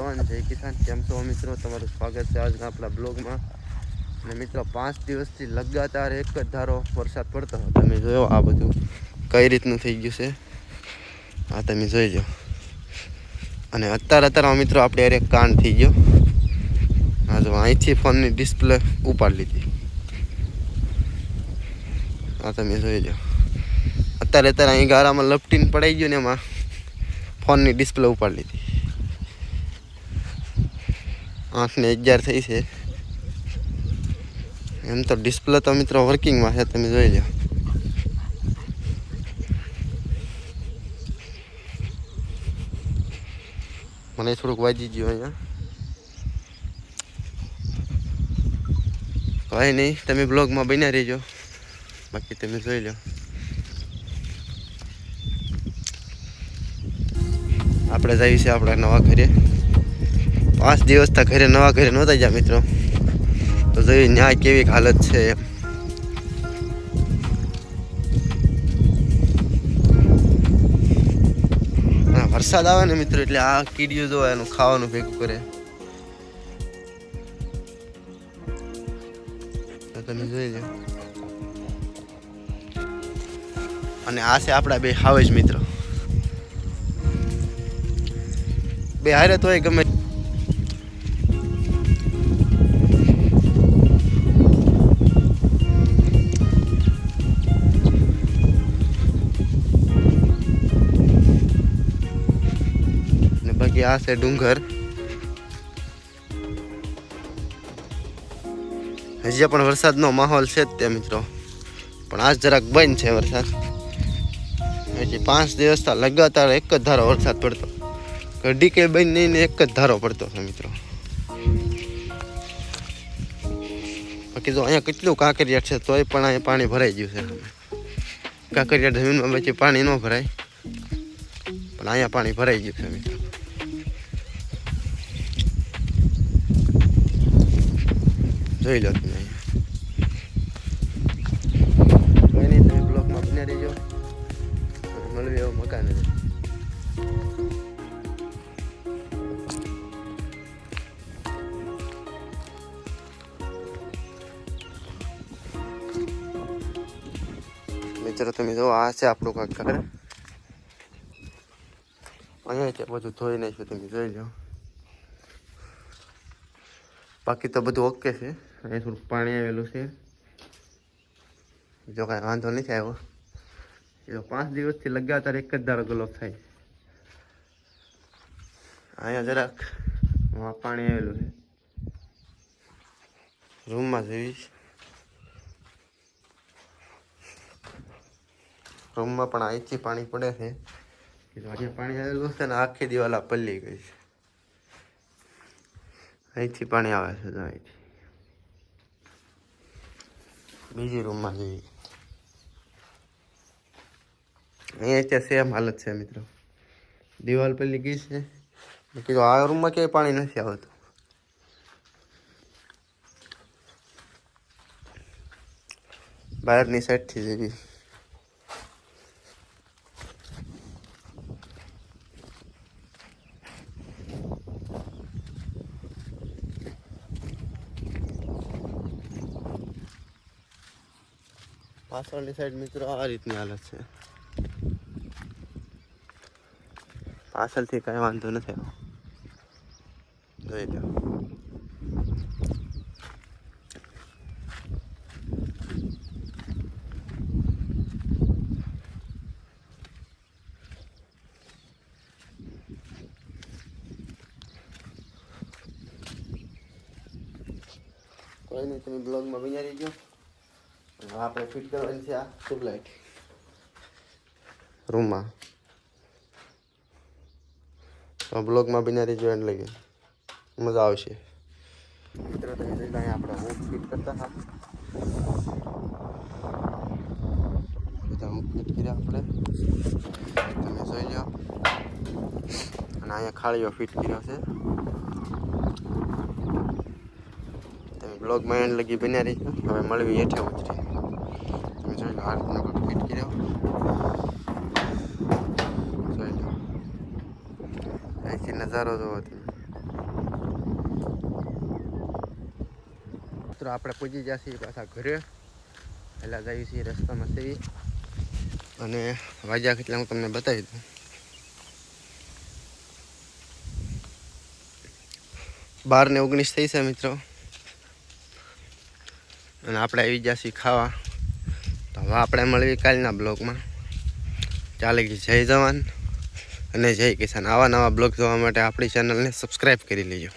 જવાન જય કિસાન. કેમ છો મિત્રો? તમારું સ્વાગત છે આજના આપણા બ્લોગમાં. અને મિત્રો 5 દિવસથી લગાતાર એક જ ધારો વરસાદ પડતો. તમે જોયો આ બધું કઈ રીતનું થઈ ગયું છે, આ તમે જોઈ લો. અને અત્યારે મિત્રો આપણે યાર એક કાંડ થઈ ગયો. હા, જો અહીંથી ફોનની ડિસ્પ્લે ઉપાડી લીધી. હા, તમે જોઈ લો. અત્યારે અહીં ગારામાં લપટીને પડાઈ ગયું ને એમાં ફોનની ડિસ્પ્લે ઉપાડી લીધી. 8:11 થઈ છે. એમ તો ડિસ્પ્લે તો મિત્રો વર્કિંગમાં છે, તમે જોઈ લો. મને થોડુંક વાજી ગયું અહીંયા. કંઈ નહીં, તમે બ્લોગમાં બન્યા રહેજો. બાકી તમે જોઈ લો. આપણે જઈએ છીએ આપણા નવા ઘરે. 5 દિવસ તક ઘરે નવા ઘરે નહોતા ગયા મિત્રો, તો જોઈ ન્યાય કેવી હાલત છે એમ. વરસાદ આવે ને મિત્રો એટલે આ કીડીઓ જો એનું ખાવાનું ભેગું કરે. તો તમે જોઈ લો. અને આ છે આપણા બે હાવેજ મિત્રો. બે હારે તોય ગમે. બાકી આ છે ડુંગર. હજી પણ વરસાદનો માહોલ છે જ તે મિત્રો, પણ આજ જરાક બંધ છે વરસાદ. હજી 5 દિવસ લગાતાર એક જ ધારો વરસાદ પડતો, ઘડી કે બંધ નહીં ને એક જ ધારો પડતો છે મિત્રો. બાકી જો અહીંયા કેટલું કાંકરિયાટ છે તોય પણ અહીંયા પાણી ભરાઈ ગયું છે. કાંકરિયાટ જમીનમાં પછી પાણી ન ભરાય, પણ અહીંયા પાણી ભરાઈ ગયું છે મિત્રો. જોઈ લો તમે. કોઈ નહીં, તમે બ્લોકમાં બને રહીજો. મળવી એવું મકાન છે. મિત્રો તમે જો આ છે આપણું કાંક ઘર. અહીંયા છે બધું ધોઈ નાખ્યું, તમે જોઈ લો. બાકી તો બધું ઓકે છે. અહીંયા થોડુંક પાણી આવેલું છે, જો કાંઈ વાંધો નથી આવ્યો. એ 5 દિવસથી લગાતાર એક જ ધારો ગલોપ થાય. અહીંયા જરાક પાણી આવેલું છે. રૂમમાં જઈશ. રૂમમાં પણ અહીંથી પાણી પડે છે. અહીંયા પાણી આવેલું છે ને આખી દિવાલ પલ્લી ગઈ છે. અહીંથી પાણી આવે છે, તો અહીંથી બીજી રૂમમાં જઈએ. અહીંયા અત્યારે સેમ હાલત છે મિત્રો, દિવાલ પેલી ગઈ છે. કીધું આ રૂમમાં ક્યાંય પાણી નથી આવતું. બહારની સાઈડથી જઈએ. પાછળની સાઈડ મિત્રો આ રીતની હાલત છે. પાછળથી કાંઈ વાંધો નથી આવ્યો, જોઈ લો. કોઈ નહીં, તમે બ્લોગમાં બન્યા રહીજો. આપણે ફિટ કરવાની છે આ ટ્યુબલાઇટ રૂમમાં. તો બ્લોગમાં બિના રહીજો, એને લઈ મજા આવશે. મિત્રો તમે જોઈ લો, અહીંયા આપણે ઊંઘ ફિટ કરતા હતા. બધા ઊંઘ ફિટ કર્યા આપણે, તમે જોઈ લો. અને અહીંયા ખાળીઓ ફિટ કર્યો છે. તમે બ્લોગમાં એને લગી બન્યા રહીજો. હવે મળવી હેઠે ઉતરી. તમે જોઈ લો, આ રીતનો કંઈક ફિટ કર્યો. જોઈ લો, અહીંથી નજારો જોવો તમે. મિત્રો આપણે પહોંચી ગયા છીએ પાછા ઘરે. પહેલાં જઈએ છીએ રસ્તામાં થઈ અને વાગ્યા કેટલા હું તમને બતાવી દઉં. 12:19 થઈ છે મિત્રો. અને આપણે આવી ગયા છીએ ખાવા. તો હવે આપણે મળીએ કાલના બ્લોગમાં. ચાલે કે જય જવાન અને જય કિસાન. આવા નવા બ્લોગ જોવા માટે આપણી ચેનલને સબસ્ક્રાઈબ કરી લેજો.